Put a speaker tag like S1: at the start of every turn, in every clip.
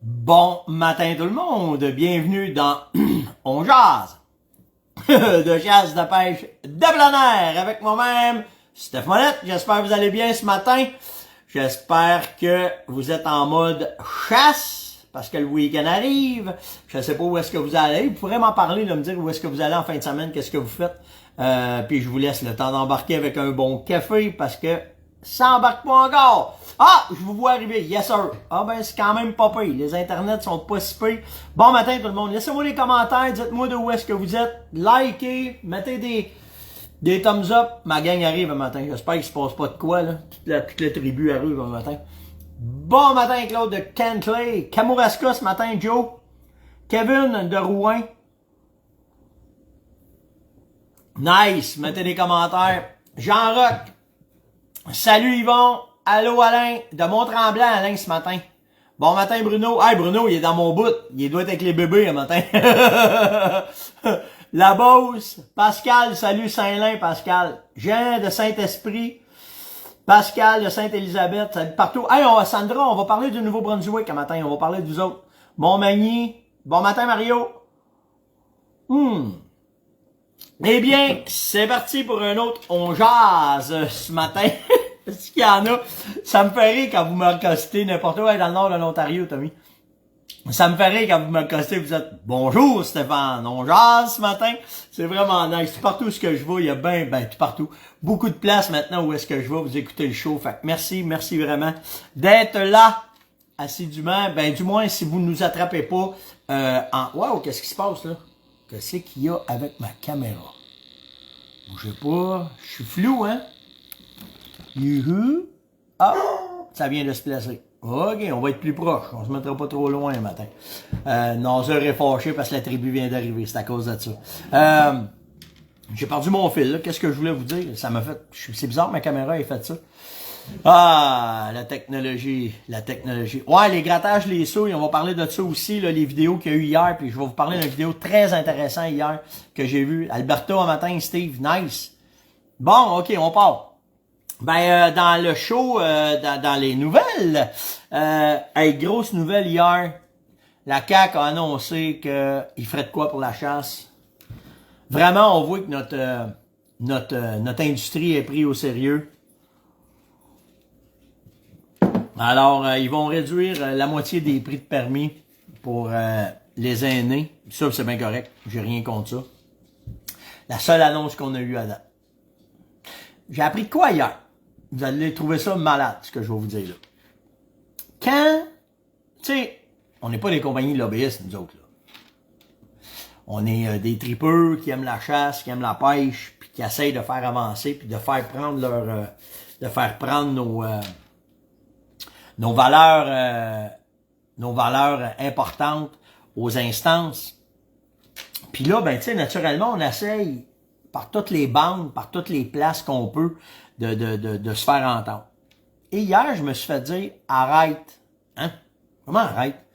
S1: Bon matin tout le monde, bienvenue dans On jase de chasse, de pêche, de plein air avec moi-même, Steph Monette. J'espère que vous allez bien ce matin. J'espère que vous êtes en mode chasse parce que le week-end arrive. Je sais pas où est-ce que vous allez. Vous pourrez m'en parler, me dire où est-ce que vous allez en fin de semaine, qu'est-ce que vous faites. Puis je vous laisse le temps d'embarquer avec un bon café parce que ça embarque pas encore. Ah, je vous vois arriver. Yes, sir. Ah, ben, c'est quand même pas pire. Les internets sont pas si pires. Bon matin, tout le monde. Laissez-moi des commentaires. Dites-moi de où est-ce que vous êtes. Likez. Mettez des thumbs up. Ma gang arrive un matin. J'espère qu'il se passe pas de quoi, là. Toute la tribu arrive un matin. Bon matin, Claude de Kentley. Kamouraska ce matin, Joe. Kevin de Rouen. Nice. Mettez des commentaires. Jean-Roch. Salut Yvon, allô Alain, de Mont-Tremblant Alain ce matin. Bon matin Bruno, hey Bruno il est dans mon bout, il doit être avec les bébés le matin. La Beauce, Pascal, salut Saint-Lin Pascal. Jean de Saint-Esprit, Pascal de Sainte-Élisabeth, salut partout. Hey Sandra, on va parler du Nouveau-Brunswick un matin, on va parler de vous autres. Montmagny, bon matin Mario. Eh bien, c'est parti pour un autre On jase ce matin. Est-ce qu'il y en a? Ça me fait rire quand vous me accostez n'importe où dans le nord de l'Ontario, Tommy. Ça me fait rire quand vous me accostez, vous êtes « Bonjour Stéphane, on jase ce matin. » C'est vraiment nice. Partout où ce que je vais, il y a tout partout. Beaucoup de place maintenant où est-ce que je vais, vous écoutez le show. Fait que merci vraiment d'être là assidûment. Ben, du moins, si vous ne nous attrapez pas Wow, qu'est-ce qui se passe là? Qu'est-ce qu'il y a avec ma caméra? Bougez pas. Je suis flou, hein? Youhou! Ah! Ça vient de se placer. OK, on va être plus proche. On se mettra pas trop loin le matin. Nazeur est fâché parce que la tribu vient d'arriver. C'est à cause de ça. J'ai perdu mon fil, là. Qu'est-ce que je voulais vous dire? Ça m'a fait... C'est bizarre que ma caméra ait fait ça. Ah, la technologie. Ouais, les grattages, les souilles, on va parler de ça aussi, là, les vidéos qu'il y a eu hier, puis je vais vous parler d'une vidéo très intéressante hier que j'ai vue. Alberto un matin, Steve, nice. Bon, OK, on part. Ben, dans le show, dans les nouvelles, grosse nouvelle hier, la CAQ a annoncé qu'il ferait de quoi pour la chasse. Vraiment, on voit que notre industrie est prise au sérieux. Alors, ils vont réduire la moitié des prix de permis pour les aînés. Ça, c'est bien correct. J'ai rien contre ça. La seule annonce qu'on a eue à date. J'ai appris de quoi hier? Vous allez trouver ça malade, ce que je vais vous dire là. Quand, tu sais, on n'est pas des compagnies lobbyistes, nous autres, là. On est des tripeux qui aiment la chasse, qui aiment la pêche, puis qui essayent de faire avancer, puis de faire prendre nos valeurs importantes aux instances. Puis là, ben, tu sais, naturellement, on essaye par toutes les bandes, par toutes les places qu'on peut, de se faire entendre. Et hier, je me suis fait dire, arrête. Hein? Comment arrête?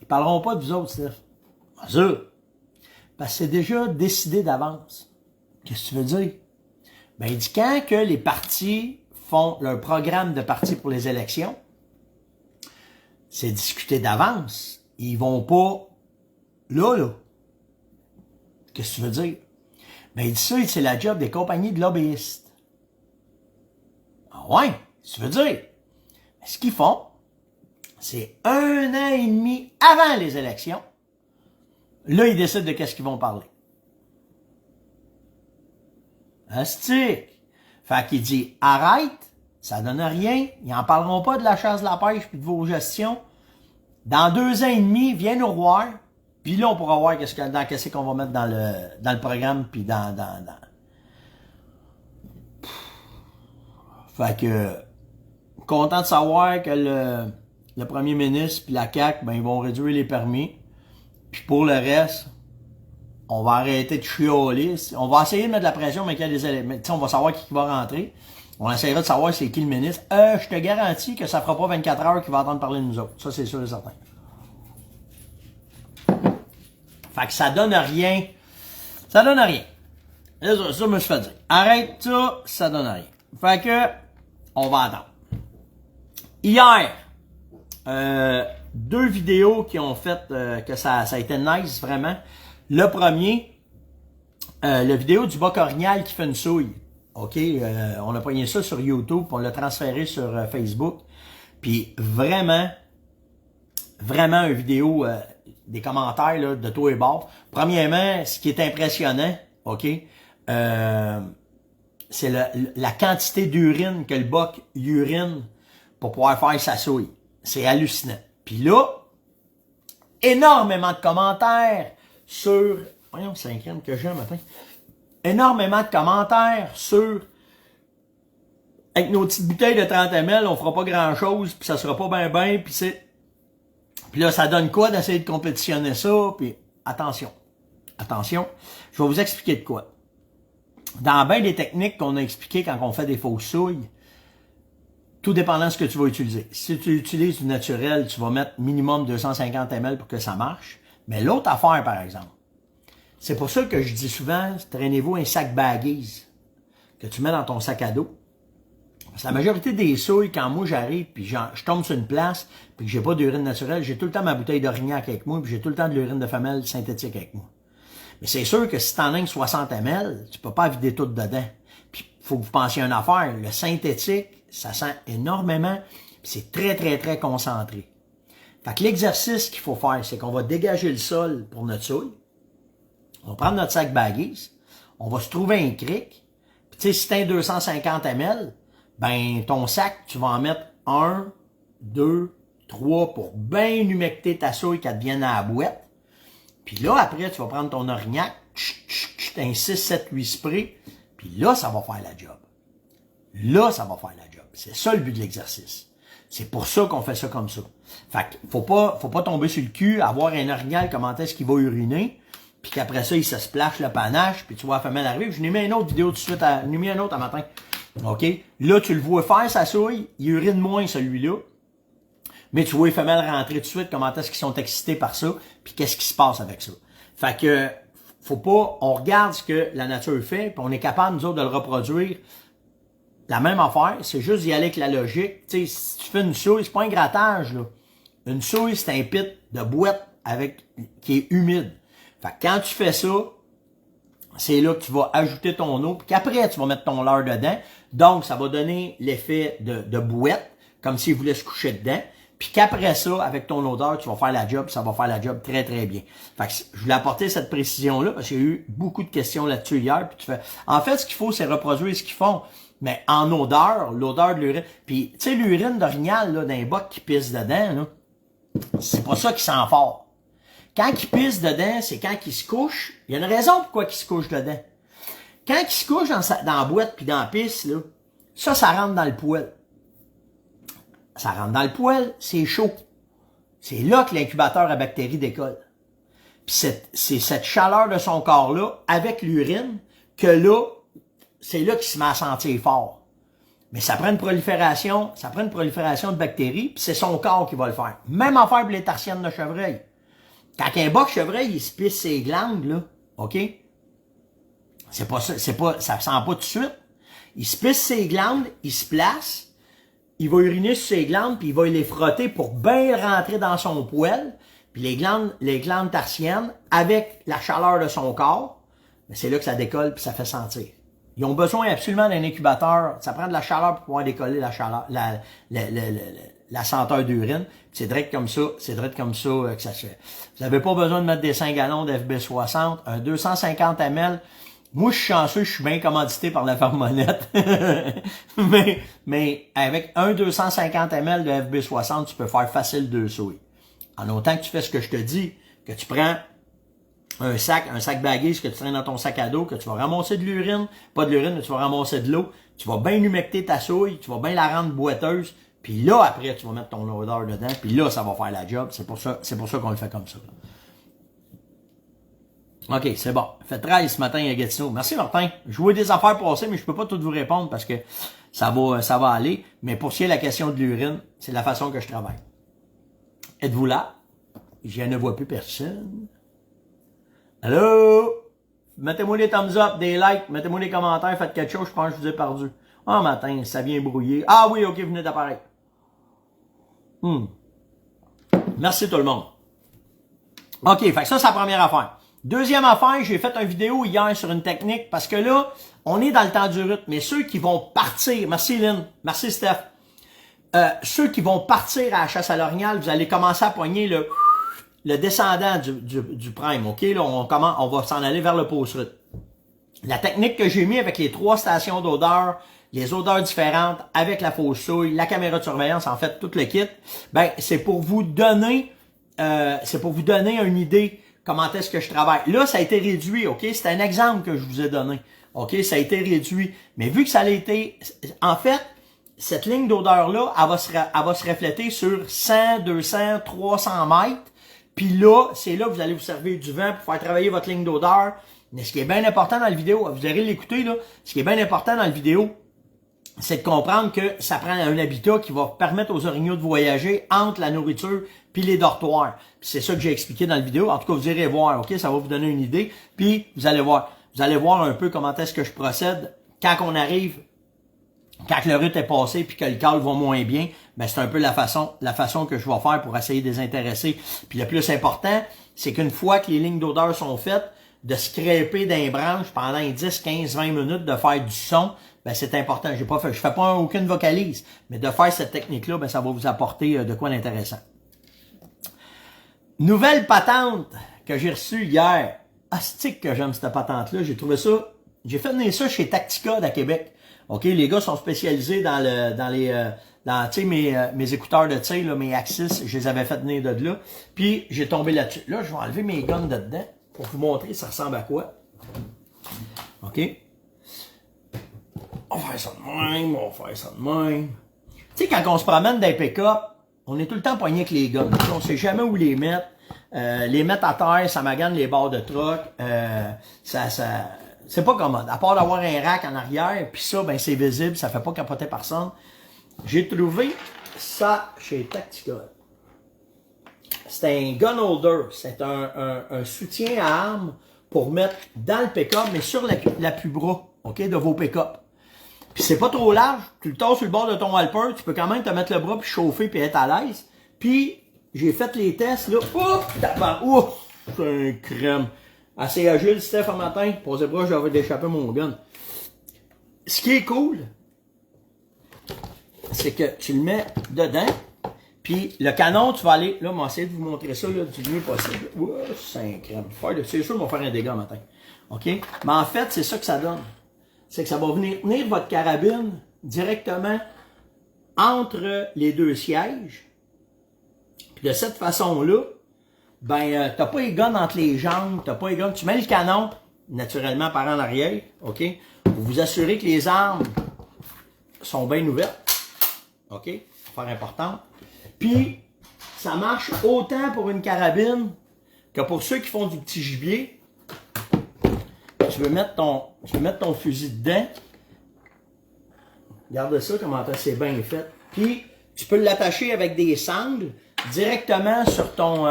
S1: Ils parleront pas de vous autres, Steph. Bien sûr. Parce que c'est déjà décidé d'avance. Qu'est-ce que tu veux dire? Ben, il dit quand que les partis font leur programme de parti pour les élections, c'est discuté d'avance. Ils vont pas là. Qu'est-ce que tu veux dire? Ben, il dit ça, c'est la job des compagnies de lobbyistes. Ah ouais, tu veux dire? Ce qu'ils font, c'est 1 an et demi avant les élections. Là, ils décident de qu'est-ce qu'ils vont parler. Astique. Fait qu'il dit, arrête, ça donne rien. Ils en parleront pas de la chasse, de la pêche puis de vos gestions. Dans 2 ans et demi, viens nous voir. Puis là, on pourra voir qu'est-ce qu'on va mettre dans le programme puis dans. Fait que, content de savoir que le premier ministre puis la CAQ, ben, ils vont réduire les permis. Puis pour le reste, on va arrêter de chioler. On va essayer de mettre de la pression, mais qu'il y a des éléments. On va savoir qui va rentrer. On essaiera de savoir c'est qui le ministre. Je te garantis que ça fera pas 24 heures qu'il va entendre parler de nous autres. Ça, c'est sûr et certain. Fait que ça donne rien. Ça donne rien. Ça, je me suis fait dire. Arrête ça donne rien. Fait que, on va attendre. Hier, deux vidéos qui ont fait que ça a été nice, vraiment. Le premier, la vidéo du bas cornial qui fait une souille. OK, on a pogné ça sur YouTube, on l'a transféré sur Facebook. Puis vraiment une vidéo, des commentaires là, de tous et bords. Premièrement, ce qui est impressionnant, OK, c'est la quantité d'urine que le boc urine pour pouvoir faire sa souille. C'est hallucinant. Puis là, énormément de commentaires sur... Voyons, c'est un crème que j'ai un matin. Énormément de commentaires sur... Avec nos petites bouteilles de 30 ml, on fera pas grand-chose, puis ça sera pas ben, puis c'est... Puis là, ça donne quoi d'essayer de compétitionner ça? Puis attention, je vais vous expliquer de quoi. Dans bien des techniques qu'on a expliquées quand on fait des fausses souilles, tout dépendant de ce que tu vas utiliser. Si tu utilises du naturel, tu vas mettre minimum 250 ml pour que ça marche. Mais l'autre affaire, par exemple, c'est pour ça que je dis souvent, traînez-vous un sac baggies que tu mets dans ton sac à dos. Parce que la majorité des souilles, quand moi j'arrive, puis je tombe sur une place, puis que j'ai pas d'urine naturelle, j'ai tout le temps ma bouteille d'orignac avec moi, puis j'ai tout le temps de l'urine de femelle synthétique avec moi. Mais c'est sûr que si t'en as 60 ml, tu peux pas vider tout dedans. Puis faut que vous pensiez à une affaire, le synthétique, ça sent énormément, puis c'est très concentré. Fait que l'exercice qu'il faut faire, c'est qu'on va dégager le sol pour notre souille. On va prendre notre sac baggies, on va se trouver un cric, puis tu sais, si t'as 250 ml, ben ton sac, tu vas en mettre 1, 2, 3 pour bien humecter ta souille qu'elle devienne à la boîte. Puis là, après, tu vas prendre ton orignac, un 6, 7, 8 sprays, puis là, ça va faire la job. Là, ça va faire la job. C'est ça le but de l'exercice. C'est pour ça qu'on fait ça comme ça. Fait que faut pas tomber sur le cul, avoir un orignal, comment est-ce qu'il va uriner, puis qu'après ça, il se splash le panache, puis tu vois la femelle arriver. Je n'ai mis une autre vidéo tout de suite, je n'ai mis un autre à matin. OK? Là, tu le vois faire sa souille, il urine moins celui-là. Mais tu vois les femelles rentrer tout de suite, comment est-ce qu'ils sont excités par ça, puis qu'est-ce qui se passe avec ça. Fait que, faut pas, on regarde ce que la nature fait, puis on est capable, nous autres, de le reproduire. La même affaire, c'est juste d'y aller avec la logique. Tu sais, si tu fais une souille, c'est pas un grattage, là. Une souille, c'est un pit de boîte qui est humide. Fait que quand tu fais ça, c'est là que tu vas ajouter ton eau, puis qu'après, tu vas mettre ton leurre dedans. Donc, ça va donner l'effet de bouette, comme s'il voulait se coucher dedans. Puis qu'après ça, avec ton odeur, tu vas faire la job, ça va faire la job très bien. Fait que je voulais apporter cette précision-là, parce qu'il y a eu beaucoup de questions là-dessus hier, puis tu fais... En fait, ce qu'il faut, c'est reproduire ce qu'ils font, mais en odeur, l'odeur de l'urine. Puis, tu sais, l'urine d'orignal, là, d'un boc qui pisse dedans, là, c'est pas ça qui sent fort. Quand il pisse dedans, c'est quand il se couche. Il y a une raison pourquoi il se couche dedans. Quand il se couche dans la boîte puis dans la pisse, là, ça rentre dans le poêle. Ça rentre dans le poêle, c'est chaud. C'est là que l'incubateur à bactéries décolle. Puis c'est cette chaleur de son corps-là, avec l'urine, que là, c'est là qu'il se met à sentir fort. Mais ça prend une prolifération de bactéries, puis c'est son corps qui va le faire. Même affaire pour les tarsiennes de chevreuil. Quand un boc chevreuil, il se pisse ses glandes, là, OK? Ça sent pas tout de suite. Il se pisse ses glandes, il se place, il va uriner sur ses glandes, puis il va les frotter pour bien rentrer dans son poêle. Puis les glandes tarsiennes, avec la chaleur de son corps, c'est là que ça décolle puis ça fait sentir. Ils ont besoin absolument d'un incubateur. Ça prend de la chaleur pour pouvoir décoller la senteur d'urine. C'est direct comme ça que ça se fait. Vous n'avez pas besoin de mettre des 5 gallons d'FB60. Un 250 ml, moi je suis chanceux, je suis bien commandité par la Farmonette. mais avec un 250 ml de FB60, tu peux faire facile 2 souilles. En autant que tu fais ce que je te dis, que tu prends un sac baggies que tu traînes dans ton sac à dos, que tu vas ramasser de l'urine, pas de l'urine, mais tu vas ramasser de l'eau, tu vas bien humecter ta souille, tu vas bien la rendre boiteuse, puis là, après, tu vas mettre ton odeur dedans, puis là, ça va faire la job. C'est pour ça qu'on le fait comme ça. OK, c'est bon. Fait 13 ce matin à Gatineau. Merci Martin. Je vois des affaires passer, mais je peux pas toutes vous répondre parce que ça va aller. Mais pour ce qui est de la question de l'urine, c'est la façon que je travaille. Êtes-vous là? Je ne vois plus personne. Allô? Mettez-moi des thumbs up, des likes, mettez-moi des commentaires, faites quelque chose, je pense que je vous ai perdu. Ah, matin, ça vient brouiller. Ah oui, ok, vous venez d'apparaître. Merci tout le monde. OK, fait que ça, c'est la première affaire. Deuxième affaire, j'ai fait une vidéo hier sur une technique parce que là, on est dans le temps du rythme. Mais ceux qui vont partir, merci Lynn, merci Steph, ceux qui vont partir à la chasse à l'orignal, vous allez commencer à poigner le descendant du prime, OK? Là, on va s'en aller vers le post-route. La technique que j'ai mis avec les 3 stations d'odeur, les odeurs différentes, avec la fausse souille, la caméra de surveillance, en fait, tout le kit, ben, c'est pour vous donner une idée comment est-ce que je travaille. Là, ça a été réduit, OK? C'est un exemple que je vous ai donné. OK? Ça a été réduit. Mais vu que ça a été... En fait, cette ligne d'odeur-là, elle va se refléter sur 100, 200, 300 mètres. Puis là, c'est là que vous allez vous servir du vent pour faire travailler votre ligne d'odeur. Mais ce qui est bien important dans la vidéo, vous allez l'écouter, là, ce qui est bien important dans la vidéo, c'est de comprendre que ça prend un habitat qui va permettre aux orignaux de voyager entre la nourriture puis les dortoirs. Puis c'est ça que j'ai expliqué dans la vidéo. En tout cas, vous irez voir, OK? Ça va vous donner une idée. Puis vous allez voir. Vous allez voir un peu comment est-ce que je procède quand on arrive, quand le rut est passé puis que le cal va moins bien. Ben c'est un peu la façon que je vais faire pour essayer de les intéresser. Puis le plus important, c'est qu'une fois que les lignes d'odeur sont faites, de scraper d'un branche pendant 10, 15, 20 minutes, de faire du son, ben c'est important. Je fais pas aucune vocalise, mais de faire cette technique-là, ben ça va vous apporter de quoi d'intéressant. Nouvelle patente que j'ai reçue hier. Astique que j'aime cette patente-là. J'ai trouvé ça, j'ai fait venir ça chez Tacticode à Québec. OK, les gars sont spécialisés dans tu sais, mes écouteurs de tir, là, mes Axis, je les avais fait venir de là. Puis j'ai tombé là-dessus. Là, je vais enlever mes guns de dedans pour vous montrer ça ressemble à quoi. OK? On va faire ça de même, on va faire ça de même. Tu sais, quand on se promène dans les pick-up, on est tout le temps poigné avec les guns. On sait jamais où les mettre. Les mettre à terre, ça magane les barres de truck. C'est pas commode. À part d'avoir un rack en arrière, puis ça, ben c'est visible, ça fait pas capoter personne. J'ai trouvé ça chez Tacticode. C'est un gun holder. C'est un soutien à armes pour mettre dans le pick-up, mais sur l'appui-bras, OK, de vos pick-up. Puis c'est pas trop large. Tu le tasses sur le bord de ton halper, tu peux quand même te mettre le bras puis chauffer puis être à l'aise. Puis j'ai fait les tests, là. Ouf! C'est un crème. Assez agile, Steph, un matin. Posez bras, j'avais d'échapper mon gun. Ce qui est cool, c'est que tu le mets dedans. Puis le canon, tu vas aller... Là, on va essayer de vous montrer ça là, du mieux possible. Ouh, c'est un crème. C'est sûr qu'on va faire un dégât matin. OK? Mais en fait, c'est ça que ça donne. C'est que ça va venir votre carabine directement entre les deux sièges. Puis de cette façon-là, ben, t'as pas les guns entre les jambes, t'as pas les guns. Tu mets le canon, naturellement, par en arrière, OK? Pour vous assurer que les armes sont bien ouvertes. OK? Affaire importante. Puis, ça marche autant pour une carabine que pour ceux qui font du petit gibier. Tu veux mettre ton fusil dedans. Regarde ça, comment c'est bien fait. Puis, tu peux l'attacher avec des sangles directement sur ton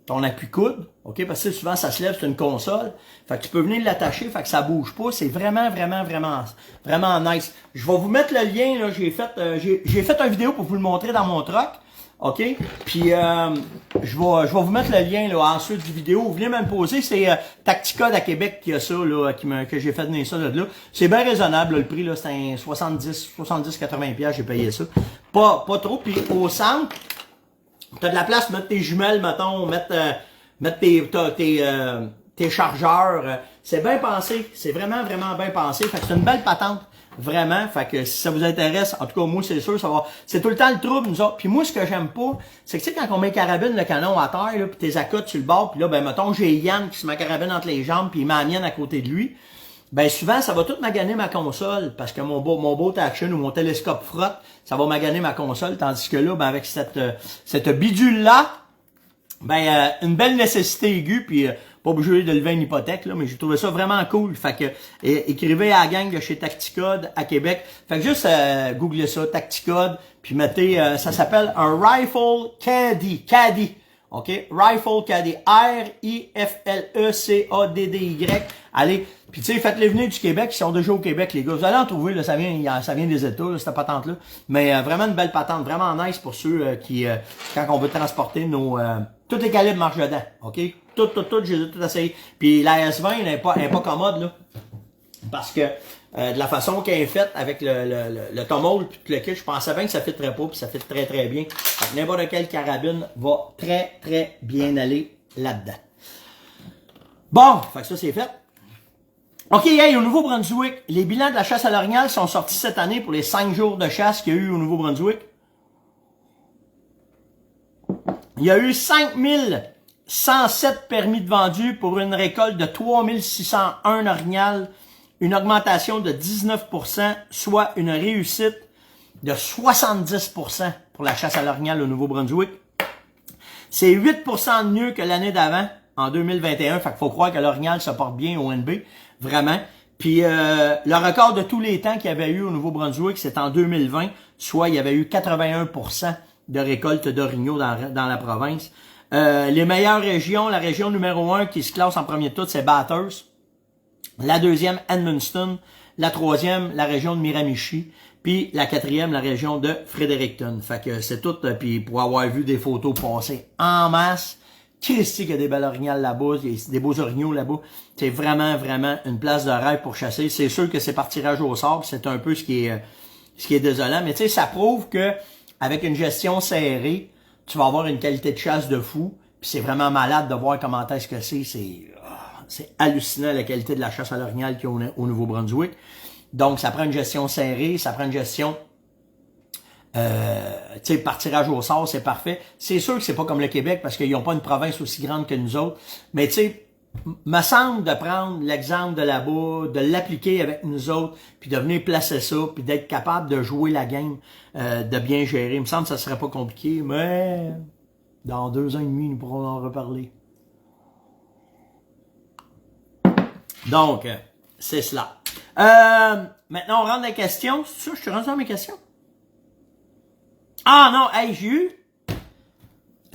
S1: appui-coude. OK? Parce que souvent, ça se lève sur une console. Fait que tu peux venir l'attacher, fait que ça bouge pas. C'est vraiment nice. Je vais vous mettre le lien, là. J'ai fait une vidéo pour vous le montrer dans mon truck. OK? Puis, je vais vous mettre le lien, là, ensuite du vidéo. Vous venez me le poser. C'est Tacticode à Québec qui a ça, là, que j'ai fait venir ça de là. C'est bien raisonnable, là, le prix, là. C'est un 70-80$, j'ai payé ça. Pas trop. Puis, au centre, t'as de la place pour mettre tes jumelles, mettons, mettre tes chargeurs. C'est bien pensé. C'est vraiment bien pensé. Fait que c'est une belle patente. Vraiment. Fait que si ça vous intéresse, en tout cas, moi, c'est sûr, ça va. C'est tout le temps le trouble, nous autres. Puis moi, ce que j'aime pas, c'est que tu sais, quand on met carabine, le canon à terre, là, pis tes accotes sur le bord, puis là, ben, mettons, j'ai Yann qui se met carabine entre les jambes, puis il met la mienne à côté de lui. Ben, souvent, ça va tout maganer ma console, parce que mon boat action ou mon télescope frotte, ça va maganer ma console, tandis que là, ben, avec cette bidule-là, ben, une belle nécessité aiguë, puis pas obligé de lever une hypothèque, là, mais j'ai trouvé ça vraiment cool. Fait que, écrivez à la gang de chez Tacticode à Québec. Fait que juste, googlez ça, Tacticode, puis mettez, ça s'appelle un Rifle Caddy. OK? Rifle Caddy. R-I-F-L-E-C-A-D-D-Y. Allez, Puis tu sais, faites-les venir du Québec, ils sont déjà au Québec, les gars. Vous allez en trouver, là, ça vient des États, là, cette patente-là. Mais vraiment une belle patente, vraiment nice pour ceux qui, quand on veut transporter nos... tous les calibres marchent dedans, OK? Tout, j'ai tout essayé. Puis la S20, elle est pas commode, là. Parce que de la façon qu'elle est faite avec le tomahawk puis tout le kit, je pensais bien que ça fitterait pas, puis ça fit très très bien. N'importe quelle carabine va très très bien aller là-dedans. Bon, fait que ça c'est fait. OK, hey, au Nouveau-Brunswick, les bilans de la chasse à l'orignal sont sortis cette année pour les 5 jours de chasse qu'il y a eu au Nouveau-Brunswick. Il y a eu 5107 permis de vendus pour une récolte de 3601 orignal, une augmentation de 19%, soit une réussite de 70% pour la chasse à l'orignal au Nouveau-Brunswick. C'est 8% de mieux que l'année d'avant, en 2021. Fait qu'il faut croire que l'orignal se porte bien au NB, vraiment. Puis le record de tous les temps qu'il y avait eu au Nouveau-Brunswick, c'est en 2020, soit il y avait eu 81% de récolte d'orignaux dans la province. Les meilleures régions, la région numéro 1 qui se classe en premier de toutes, c'est Bathurst. La deuxième, Edmundston. La troisième, la région de Miramichi. Puis la quatrième, la région de Fredericton. Fait que c'est tout, puis pour avoir vu des photos passer en masse, Christy qu'il y a des belles orignales là-bas, des beaux orignaux là-bas. C'est vraiment, vraiment une place de rêve pour chasser. C'est sûr que c'est par tirage au sort, c'est un peu ce qui est désolant. Mais tu sais, ça prouve que avec une gestion serrée, tu vas avoir une qualité de chasse de fou. Puis c'est vraiment malade de voir comment est-ce que c'est hallucinant la qualité de la chasse à l'orignal qu'il y a au Nouveau-Brunswick. Donc, ça prend une gestion serrée, ça prend une gestion tu sais, par tirage au sort, c'est parfait. C'est sûr que c'est pas comme le Québec parce qu'ils n'ont pas une province aussi grande que nous autres. Mais tu sais, me semble de prendre l'exemple de là-bas, de l'appliquer avec nous autres, puis de venir placer ça, puis d'être capable de jouer la game, de bien gérer. Il me semble que ça serait pas compliqué, mais dans 2 ans et demi, nous pourrons en reparler. Donc, c'est cela. Maintenant, on rentre dans les questions. C'est ça, je suis rendu dans mes questions? Ah non, hey, j'ai eu... Tu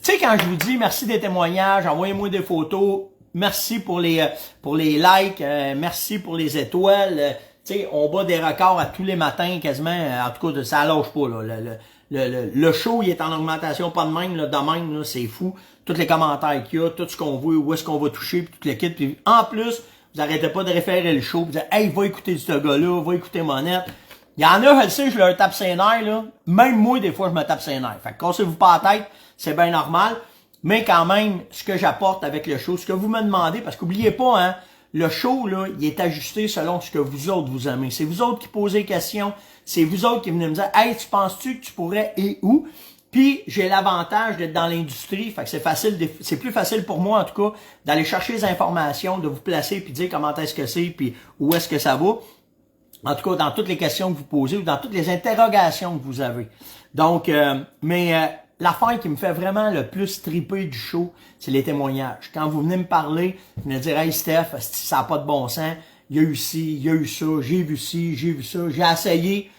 S1: sais, quand je vous dis merci des témoignages, envoyez-moi des photos, merci pour les likes, merci pour les étoiles. Tu sais, on bat des records à tous les matins quasiment. En tout cas, ça lâche pas, là. Le show, il est en augmentation, pas de même, là, là, c'est fou. Tous les commentaires qu'il y a, tout ce qu'on veut, où est-ce qu'on va toucher, puis tout le kit. Puis en plus, vous arrêtez pas de référer le show, vous dites hey, va écouter ce gars-là, va écouter Monette. Il y en a, je le sais, je leur tape ses nerfs, là. Même moi, des fois, je me tape ses nerfs. Fait que cassez-vous pas la tête, c'est bien normal. Mais quand même, ce que j'apporte avec le show, ce que vous me demandez, parce qu'oubliez pas, hein, le show, là, il est ajusté selon ce que vous autres vous aimez. C'est vous autres qui posez des questions, c'est vous autres qui venez me dire hey, tu penses-tu que tu pourrais et où? Puis j'ai l'avantage d'être dans l'industrie, fait que c'est facile, c'est plus facile pour moi en tout cas d'aller chercher les informations, de vous placer puis dire comment est-ce que c'est puis où est-ce que ça va. En tout cas dans toutes les questions que vous posez ou dans toutes les interrogations que vous avez. Donc, l'affaire qui me fait vraiment le plus triper du show, c'est les témoignages. Quand vous venez me parler, vous venez dire hey Steph, ça n'a pas de bon sens, il y a eu ci, il y a eu ça, j'ai vu ci, j'ai vu ça, j'ai essayé.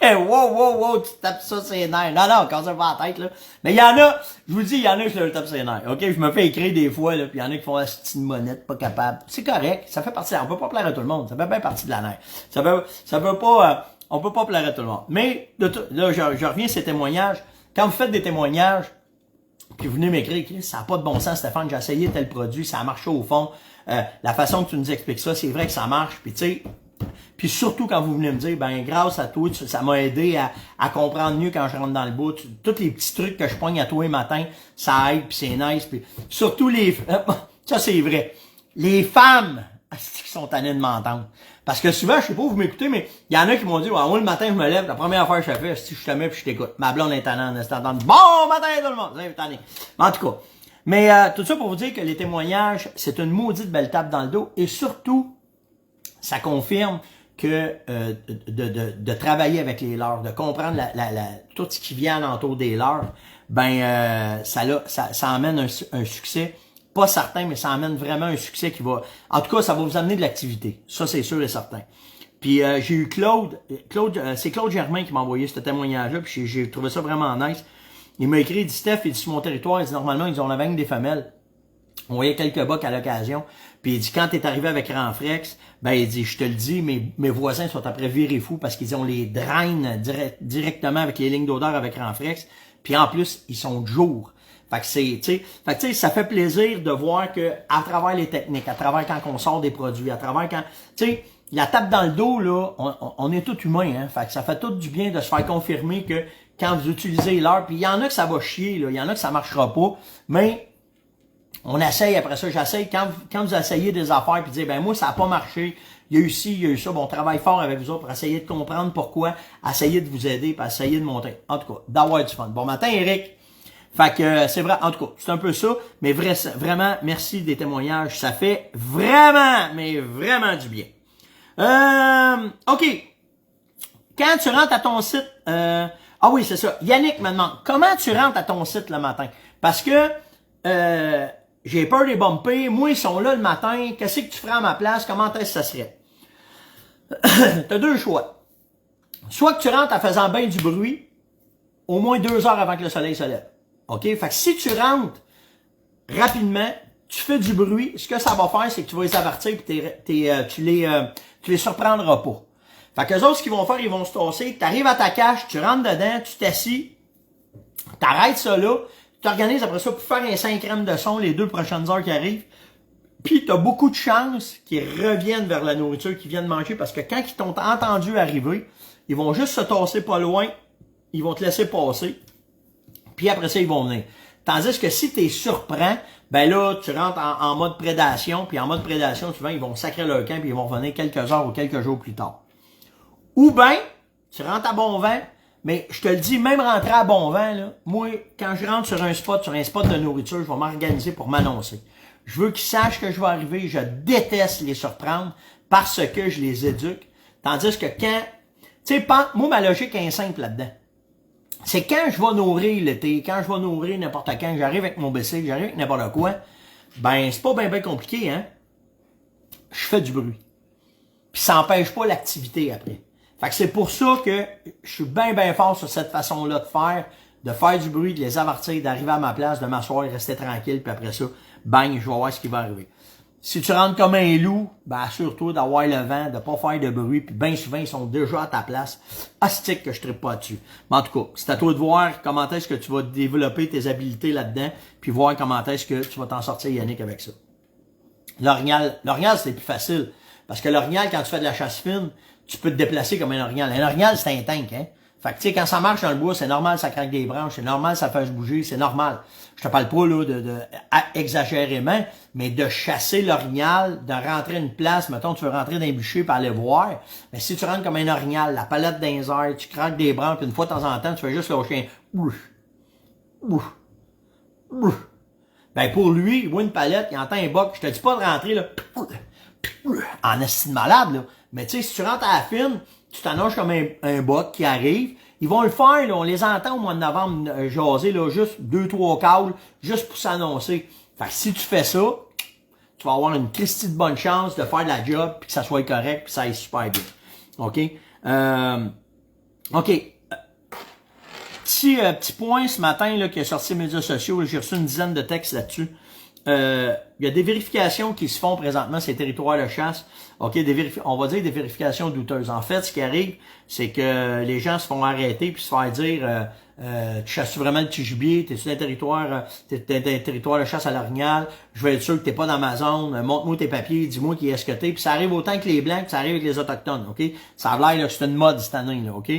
S1: Wow, tu tapes ça ses nerfs. Non, quand ça va à la tête, là. Mais il y en a, je vous dis, il y en a que je leur tape ses nerfs. OK, je me fais écrire des fois, là, puis il y en a qui font la petite monette, pas capable. C'est correct, ça fait partie, on peut pas plaire à tout le monde. Ça fait bien partie de la nerf. Ça veut pas, on peut pas plaire à tout le monde. Mais, là, je reviens à ces témoignages. Quand vous faites des témoignages, puis vous venez m'écrire, ça n'a pas de bon sens, Stéphane, j'ai essayé tel produit, ça a marché au fond. La façon que tu nous expliques ça, c'est vrai que ça marche, puis tu sais, puis surtout quand vous venez me dire, ben grâce à toi, ça m'a aidé à comprendre mieux quand je rentre dans le bout. Tous les petits trucs que je pogne à toi les matins, ça aide, puis c'est nice. Puis surtout ça c'est vrai, les femmes qui sont tannées de m'entendre. Parce que souvent, je sais pas où vous m'écoutez, mais il y en a qui m'ont dit, ouais, moi le matin je me lève, la première affaire que je fais, si je te mets puis je t'écoute. Ma blonde est tannante, elle s'entend. Bon matin tout le monde, vous tanné. En tout cas. Mais tout ça pour vous dire que les témoignages, c'est une maudite belle tape dans le dos. Et surtout, ça confirme que de travailler avec les leurres, de comprendre tout ce qui vient alentour des leurres, ben ça amène un succès, pas certain, mais ça amène vraiment un succès qui va... En tout cas, ça va vous amener de l'activité. Ça, c'est sûr et certain. Puis j'ai eu c'est Claude Germain qui m'a envoyé ce témoignage-là, puis j'ai trouvé ça vraiment nice. Il m'a écrit, il dit, Steph, il dit, sur mon territoire, il dit, normalement, ils ont la veine des femelles. On voyait quelques bocs à l'occasion. Puis il dit, quand t'es arrivé avec Renfrex, ben il dit, je te le dis, mes voisins sont après virés fous parce qu'ils ont les draines directement avec les lignes d'odeur avec Renfrex. Puis en plus, ils sont de jour. Fait que c'est, tu sais, ça fait plaisir de voir que à travers les techniques, à travers quand on sort des produits, à travers quand, tu sais, la tape dans le dos, là, on est tous humains, hein. Fait que ça fait tout du bien de se faire confirmer que quand vous utilisez l'heure, puis il y en a que ça va chier, là, il y en a que ça marchera pas, mais on essaye, après ça, j'essaye, quand vous essayez des affaires, puis dire, ben moi, ça n'a pas marché, il y a eu ci, il y a eu ça, bon, on travaille fort avec vous autres pour essayer de comprendre pourquoi, essayer de vous aider, puis essayer de monter. En tout cas, d'avoir du fun. Bon matin, Eric. Fait que c'est vrai, en tout cas, c'est un peu ça, mais vraiment, merci des témoignages, ça fait vraiment, mais vraiment du bien. OK. Quand tu rentres à ton site, ah oui, c'est ça. Yannick me demande, comment tu rentres à ton site le matin? Parce que, j'ai peur des bumpers. Moi, ils sont là le matin. Qu'est-ce que tu ferais à ma place? Comment est-ce que ça serait? T'as deux choix. Soit que tu rentres en faisant bien du bruit, au moins 2 heures avant que le soleil se lève. OK? Fait que si tu rentres rapidement, tu fais du bruit, ce que ça va faire, c'est que tu vas les avertir et tu les surprendras pas. Fait que les autres, ce qu'ils vont faire, ils vont se tasser. Tu arrives à ta cache, tu rentres dedans, tu t'assis, t'arrêtes ça là, tu t'organises après ça pour faire un 5 grammes de son les 2 prochaines heures qui arrivent. Puis tu as beaucoup de chances qu'ils reviennent vers la nourriture qu'ils viennent manger parce que quand ils t'ont entendu arriver, ils vont juste se tasser pas loin, ils vont te laisser passer. Puis après ça, ils vont venir. Tandis que si tu les surprends, ben là, tu rentres en mode prédation, puis en mode prédation, souvent, ils vont sacrer leur camp, puis ils vont revenir quelques heures ou quelques jours plus tard. Ou ben, tu rentres à bon vent, mais je te le dis, même rentrer à bon vent, là, moi, quand je rentre sur un spot de nourriture, je vais m'organiser pour m'annoncer. Je veux qu'ils sachent que je vais arriver, je déteste les surprendre parce que je les éduque. Tandis que quand, tu sais, moi, ma logique est simple là-dedans. C'est quand je vais nourrir l'été, quand je vais nourrir n'importe quand, j'arrive avec mon bicycle, j'arrive avec n'importe quoi, ben c'est pas bien compliqué, hein. Je fais du bruit. Puis ça n'empêche pas l'activité après. Fait que c'est pour ça que je suis bien fort sur cette façon-là de faire du bruit, de les avertir, d'arriver à ma place, de m'asseoir et rester tranquille, puis après ça, bang, je vais voir ce qui va arriver. Si tu rentres comme un loup, ben assure-toi d'avoir le vent, de pas faire de bruit, puis bien souvent, ils sont déjà à ta place. Astique que je trippe pas dessus. Mais en tout cas, c'est à toi de voir comment est-ce que tu vas développer tes habiletés là-dedans, puis voir comment est-ce que tu vas t'en sortir, Yannick, avec ça. L'orignal, c'est plus facile. Parce que l'orignal, quand tu fais de la chasse fine, tu peux te déplacer comme un orignal. Un orignal, c'est un tank, hein. Fait que, tu sais, quand ça marche dans le bois, c'est normal, ça craque des branches, c'est normal, ça fait se bouger, c'est normal. Je te parle pas, là, exagérément, mais de chasser l'orignal, de rentrer une place, mettons, tu veux rentrer dans un bûcher pour aller voir, mais si tu rentres comme un orignal, la palette dans les airs, tu craques des branches, puis une fois de temps en temps, tu fais juste lâcher un ouf, ouf, ouf. Ben, pour lui, il voit une palette, il entend un boc, je te dis pas de rentrer, là, en estime malade, là. Mais tu sais, si tu rentres à la fine, tu t'annonces comme un boc qui arrive. Ils vont le faire, là, on les entend au mois de novembre jaser, là, juste 2-3 calls, juste pour s'annoncer. Fait que si tu fais ça, tu vas avoir une christie de bonne chance de faire de la job, puis que ça soit correct, puis ça aille super bien. OK? OK. Petit point ce matin là, qui est sorti les médias sociaux, j'ai reçu une dizaine de textes là-dessus. Il y a des vérifications qui se font présentement sur les territoires de chasse. OK, on va dire des vérifications douteuses. En fait, ce qui arrive, c'est que les gens se font arrêter puis se faire dire tu chasses vraiment le petit gibier, t'es sur un territoire, t'es un territoire de chasse à l'orignal, je veux être sûr que t'es pas dans ma zone, montre-moi tes papiers, dis-moi qui est-ce que t'es. Puis ça arrive autant que les Blancs, puis ça arrive avec les Autochtones, OK? Ça a l'air que c'est une mode cette année, là, OK?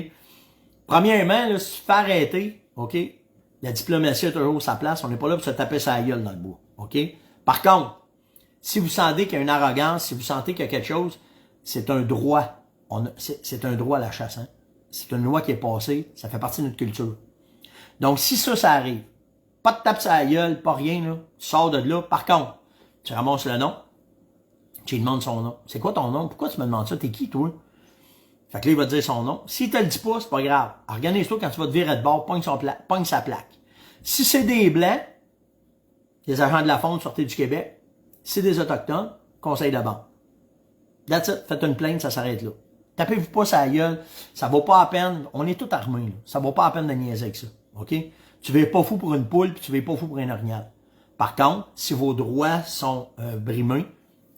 S1: Premièrement, là, si tu te fais arrêter, OK? La diplomatie a toujours sa place, on n'est pas là pour se taper sa gueule dans le bois. OK? Par contre, si vous sentez qu'il y a une arrogance, si vous sentez qu'il y a quelque chose, c'est un droit. C'est un droit à la chasse. Hein? C'est une loi qui est passée. Ça fait partie de notre culture. Donc, si ça arrive, pas de tape sa gueule, pas rien, là, tu sors de là. Par contre, tu ramasses le nom, tu lui demandes son nom. C'est quoi ton nom? Pourquoi tu me demandes ça? T'es qui, toi? Fait que là, il va te dire son nom. S'il te le dit pas, c'est pas grave. Organise-toi quand tu vas te virer de bord, pogne sa plaque. Si c'est des Blancs, des agents de la faune sortis du Québec, c'est des Autochtones, conseil de banque. That's it. Faites une plainte, ça s'arrête là. Tapez-vous pas sa gueule. Ça vaut pas la peine. On est tous armés, là. Ça vaut pas la peine de niaiser avec ça. OK? Tu ne pas fou pour une poule, puis tu ne pas fou pour un orignal. Par contre, si vos droits sont brimés,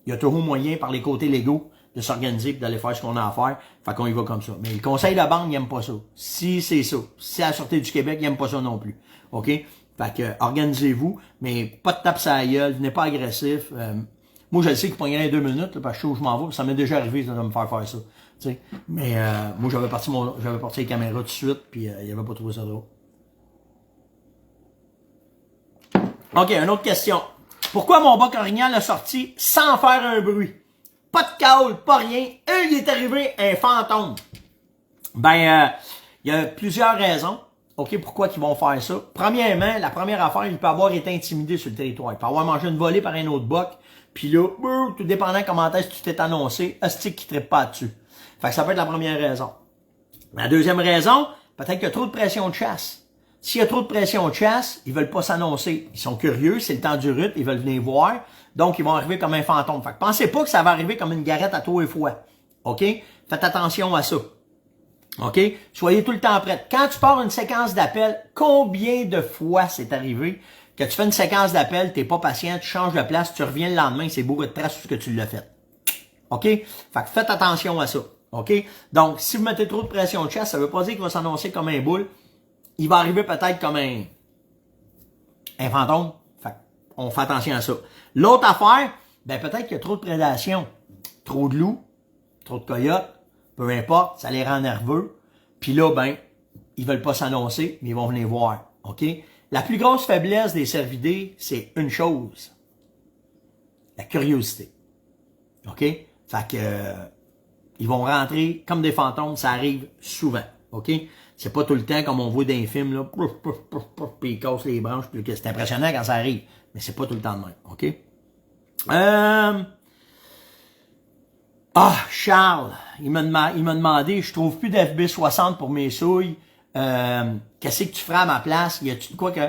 S1: il y a toujours moyen, par les côtés légaux, de s'organiser et d'aller faire ce qu'on a à faire. Fait qu'on y va comme ça. Mais le conseil de la banque, il n'aime pas ça. Si c'est ça. Si à la Sûreté du Québec, il n'aime pas ça non plus. OK? Fait que, organisez-vous, mais pas de tape sur la gueule, venez pas agressif. Moi, je le sais qu'il pognait 2 minutes, là, parce que je sais où je m'en vais, ça m'est déjà arrivé de me faire ça. T'sais. Mais moi, j'avais parti les caméras tout de suite, puis il avait pas trouvé ça drôle. OK, une autre question. Pourquoi mon boc orignal a sorti sans faire un bruit? Pas de caule, pas rien. Il est arrivé un fantôme. Ben, il y a plusieurs raisons. OK, pourquoi ils vont faire ça? Premièrement, la première affaire, il peut avoir été intimidé sur le territoire. Il peut avoir mangé une volée par un autre boc. Puis là, tout dépendant comment est-ce que tu t'es annoncé, hostie qui ne trippe pas dessus. Fait que ça peut être la première raison. La deuxième raison, peut-être qu'il y a trop de pression de chasse. S'il y a trop de pression de chasse, ils veulent pas s'annoncer. Ils sont curieux, c'est le temps du rut, ils veulent venir voir. Donc, ils vont arriver comme un fantôme. Fait que pensez pas que ça va arriver comme une garette à tous les fois. OK? Faites attention à ça. OK? Soyez tout le temps prêts. Quand tu pars une séquence d'appel, combien de fois c'est arrivé que tu fais une séquence d'appel, t'es pas patient, tu changes de place, tu reviens le lendemain, c'est bourré de traces sur ce que tu l'as fait. OK? Fait que faites attention à ça. OK? Donc, si vous mettez trop de pression de chasse, ça veut pas dire qu'il va s'annoncer comme un boule. Il va arriver peut-être comme un fantôme. Fait on fait attention à ça. L'autre affaire, ben peut-être qu'il y a trop de prédation. Trop de loups, trop de coyotes, peu importe, ça les rend nerveux. Puis là, ben, ils veulent pas s'annoncer, mais ils vont venir voir. OK? La plus grosse faiblesse des cervidés, c'est une chose. La curiosité. OK? Fait que ils vont rentrer comme des fantômes, ça arrive souvent. OK? C'est pas tout le temps comme on voit dans les films, là, puis ils cassent les branches, puis c'est impressionnant quand ça arrive. Mais c'est pas tout le temps de même. OK? Charles, il m'a demandé, je trouve plus d'FB60 pour mes souilles. Qu'est-ce que tu feras à ma place? Y a-tu de quoi que...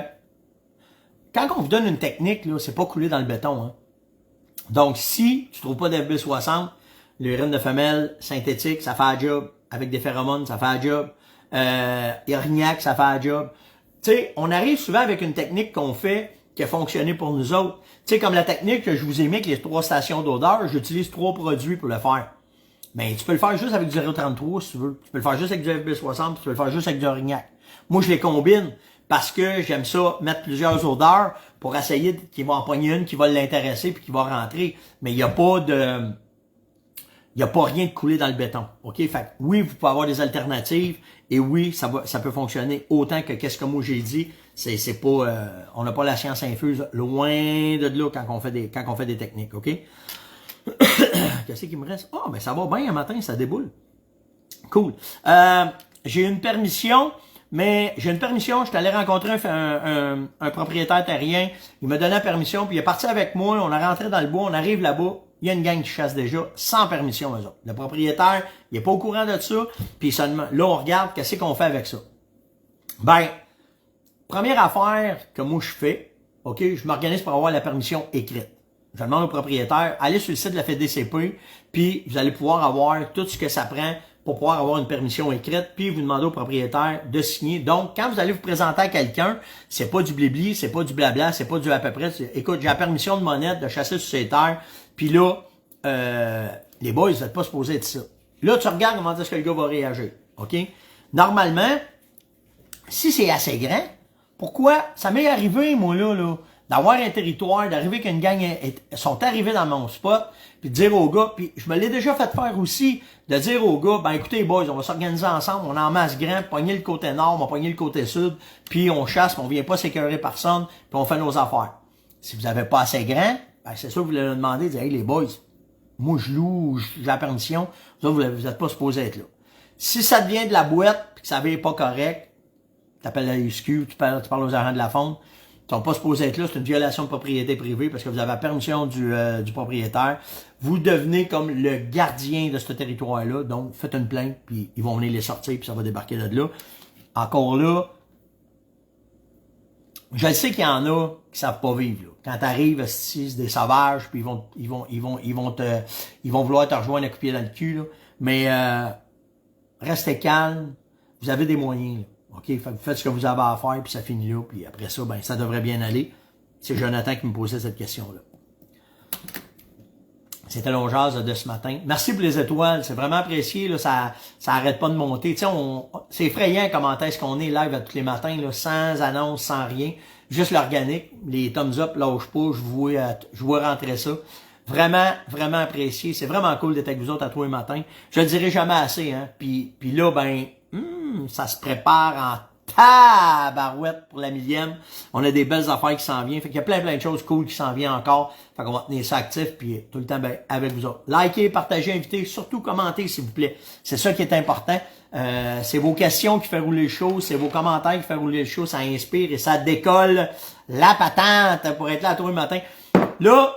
S1: Quand on vous donne une technique, là, c'est pas coulé dans le béton, hein. Donc, si tu trouves pas d'FB60, l'urine de femelle synthétique, ça fait un job. Avec des phéromones, ça fait un job. Irignac, ça fait un job. Tu sais, on arrive souvent avec une technique qu'on fait qui a fonctionné pour nous autres. Tu sais, comme la technique que je vous ai mis avec les 3 stations d'odeur, j'utilise 3 produits pour le faire. Mais tu peux le faire juste avec du 0,33 si tu veux. Tu peux le faire juste avec du FB60, tu peux le faire juste avec du Orignac. Moi, je les combine parce que j'aime ça, mettre plusieurs odeurs pour essayer qu'il va en pogner une qui va l'intéresser puis qui va rentrer. Mais il n'y a pas de... Il n'y a pas rien de coulé dans le béton. OK? Fait que oui, vous pouvez avoir des alternatives et oui, ça peut fonctionner autant que qu'est-ce que moi j'ai dit. C'est pas, on n'a pas la science infuse loin de là quand on fait des techniques. OK? Qu'est-ce qu'il me reste? Ah, ben ça va bien un matin, ça déboule. Cool. J'ai une permission, je suis allé rencontrer un propriétaire terrien. Il m'a donné la permission, puis il est parti avec moi. On est rentré dans le bois, on arrive là-bas. Il y a une gang qui chasse déjà, sans permission, eux autres. Le propriétaire, il est pas au courant de ça, puis seulement, là, on regarde qu'est-ce qu'on fait avec ça. Ben, première affaire que moi je fais, OK, je m'organise pour avoir la permission écrite. Je demande au propriétaire, allez sur le site de la FDCP, puis vous allez pouvoir avoir tout ce que ça prend pour pouvoir avoir une permission écrite, puis vous demandez au propriétaire de signer. Donc, quand vous allez vous présenter à quelqu'un, c'est pas du blibli, c'est pas du blabla, c'est pas du à peu près. Écoute, j'ai la permission de monette de chasser sur ces terres, puis là, les boys, vous n'êtes pas supposés être ça. Là, tu regardes comment est-ce que le gars va réagir. OK? Normalement, si c'est assez grand, pourquoi? Ça m'est arrivé, moi, là, d'avoir un territoire, d'arriver qu'une gang sont arrivés dans mon spot, puis de dire aux gars, puis je me l'ai déjà fait faire aussi, de dire aux gars, ben écoutez, les boys, on va s'organiser ensemble, on est en masse grand, pogner le côté nord, on va pogner le côté sud, puis on chasse, puis on vient pas sécuriser personne, puis on fait nos affaires. Si vous avez pas assez grand, ben c'est sûr que vous allez demander, dire, hey, les boys, moi, je loue, j'ai la permission. Vous n'êtes pas supposé être là. Si ça devient de la boîte et que ça n'est pas correct, tu appelles la USQ, tu parles aux agents de la fonte, ils ne sont pas supposés être là, c'est une violation de propriété privée parce que vous avez la permission du propriétaire. Vous devenez comme le gardien de ce territoire-là, donc faites une plainte, puis ils vont venir les sortir, puis ça va débarquer de là. Encore là, je sais qu'il y en a qui savent pas vivre, là. Quand t'arrives, c'est des sauvages, puis ils vont vouloir te rejoindre à couper dans le cul, là. Mais, restez calme. Vous avez des moyens, là. OK, fait que vous faites ce que vous avez à faire, puis ça finit là, puis après ça, ben, ça devrait bien aller. C'est Jonathan qui me posait cette question-là. C'était l'ongease de ce matin. Merci pour les étoiles, c'est vraiment apprécié, là, ça arrête pas de monter. Tu sais, c'est effrayant comment est-ce qu'on est live à tous les matins, là, sans annonce, sans rien. Juste l'organique, les thumbs up, lâche pas, je vois rentrer ça. Vraiment, vraiment apprécié. C'est vraiment cool d'être avec vous autres à tous les matins. Je le dirai jamais assez, hein. Puis là, ben, ça se prépare en tabarouette pour la millième. On a des belles affaires qui s'en viennent. Fait qu'il y a plein de choses cool qui s'en viennent encore. Fait qu'on va tenir ça actif, puis tout le temps ben, avec vous autres. Likez, partagez, invitez, surtout commentez, s'il vous plaît. C'est ça qui est important. C'est vos questions qui font rouler le show, c'est vos commentaires qui font rouler le show, ça inspire et ça décolle la patente pour être là à tous les matins. Là,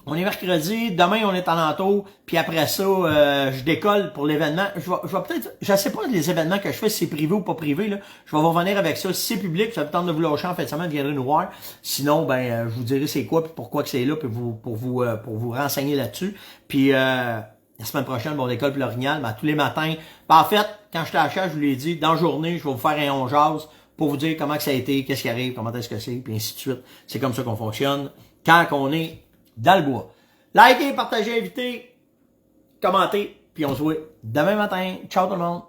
S1: on est mercredi, demain on est en entour, puis après ça, je décolle pour l'événement. Je vais peut-être, je sais pas les événements que je fais, si c'est privé ou pas privé, là. Je vais vous revenir avec ça. Si c'est public, ça vous tente de vous lâcher en fait semaine, viendrez nous voir. Sinon, ben, je vous dirai c'est quoi, puis pourquoi que c'est là, puis pour vous renseigner là-dessus. Puis la semaine prochaine, bon, on décolle pour l'orignal, mais tous les matins. Ben, en fait, quand j'étais à la chasse, je vous l'ai dit, dans la journée, je vais vous faire un on jase pour vous dire comment que ça a été, qu'est-ce qui arrive, comment est-ce que c'est, puis ainsi de suite. C'est comme ça qu'on fonctionne quand on est dans le bois. Likez, partagez, invitez, commentez, puis on se voit demain matin. Ciao tout le monde!